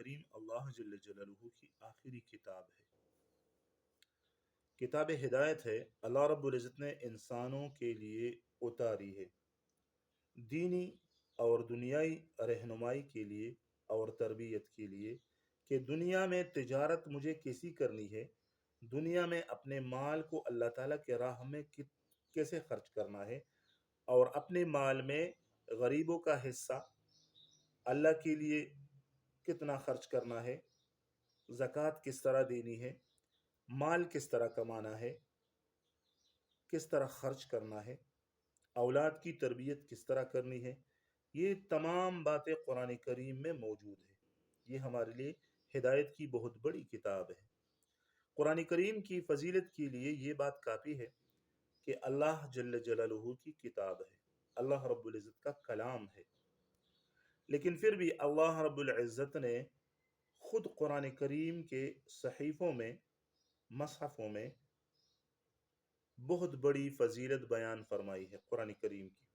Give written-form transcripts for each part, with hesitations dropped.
کریم اللہ جل جلالہ کی آخری کتاب ہے، کتاب ہدایت ہے۔ اللہ رب العزت نے انسانوں کے لیے اتاری ہے، دینی اور دنیائی رہنمائی کے لیے اور تربیت کے لیے، کہ دنیا میں تجارت مجھے کیسی کرنی ہے، دنیا میں اپنے مال کو اللہ تعالیٰ کے راہ میں کیسے خرچ کرنا ہے، اور اپنے مال میں غریبوں کا حصہ اللہ کے لیے کتنا خرچ کرنا ہے، زکوٰۃ کس طرح دینی ہے، مال کس طرح کمانا ہے، کس طرح خرچ کرنا ہے، اولاد کی تربیت کس طرح کرنی ہے، یہ تمام باتیں قرآن کریم میں موجود ہے۔ یہ ہمارے لیے ہدایت کی بہت بڑی کتاب ہے۔ قرآن کریم کی فضیلت کے لیے یہ بات کافی ہے کہ اللہ جل جلالہ کی کتاب ہے، اللہ رب العزت کا کلام ہے، لیکن پھر بھی اللہ رب العزت نے خود قرآن کریم کے صحیفوں میں، مصحفوں میں بہت بڑی فضیلت بیان فرمائی ہے قرآن کریم کی۔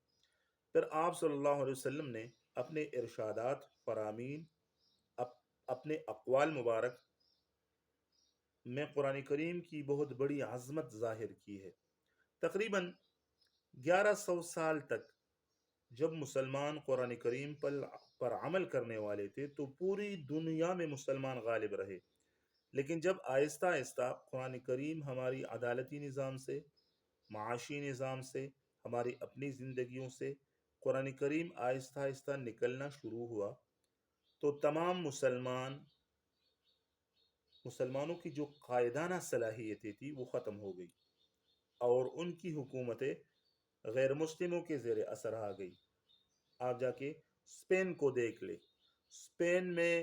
پھر آپ صلی اللہ علیہ وسلم نے اپنے ارشادات، فرامین، اپنے اقوال مبارک میں قرآن کریم کی بہت بڑی عظمت ظاہر کی ہے۔ تقریباً 1100 سال تک جب مسلمان قرآن کریم پر عمل کرنے والے تھے تو پوری دنیا میں مسلمان غالب رہے، لیکن جب آہستہ آہستہ قرآن کریم ہماری عدالتی نظام سے، معاشی نظام سے، ہماری اپنی زندگیوں سے قرآن کریم آہستہ آہستہ نکلنا شروع ہوا، تو تمام مسلمانوں کی جو قائدانہ صلاحیتیں تھی وہ ختم ہو گئی، اور ان کی حکومتیں غیر مسلموں کے زیر اثر آ گئی۔ آپ جا کے اسپین کو دیکھ لے، اسپین میں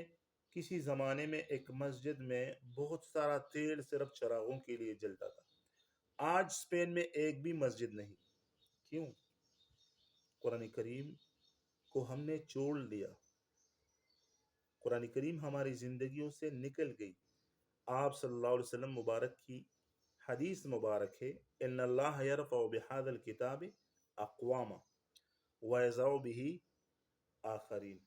کسی زمانے میں ایک مسجد میں بہت سارا تیل صرف چراغوں کے لیے جلتا تھا، آج اسپین میں ایک بھی مسجد نہیں۔ کیوں؟ قرآن کریم کو ہم نے چھوڑ دیا، قرآن کریم ہماری زندگیوں سے نکل گئی۔ آپ صلی اللہ علیہ وسلم مبارک کی حدیث مبارک ہے، ان اللہ یرفع بہذا الکتاب اقواما ویضع بہ آخرین۔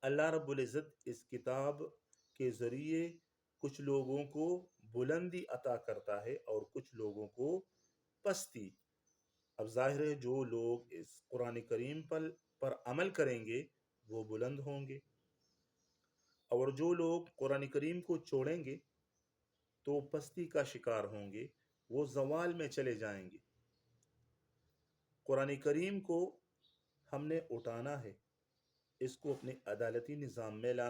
اللہ رب العزت اس کتاب کے ذریعے کچھ لوگوں کو بلندی عطا کرتا ہے اور کچھ لوگوں کو پستی۔ اب ظاہر ہے جو لوگ اس قرآن کریم پر عمل کریں گے وہ بلند ہوں گے، اور جو لوگ قرآن کریم کو چھوڑیں گے تو پستی کا شکار ہوں گے، وہ زوال میں چلے جائیں گے۔ قرآن کریم کو ہم نے اٹھانا ہے، اس کو اپنے عدالتی نظام میں لانا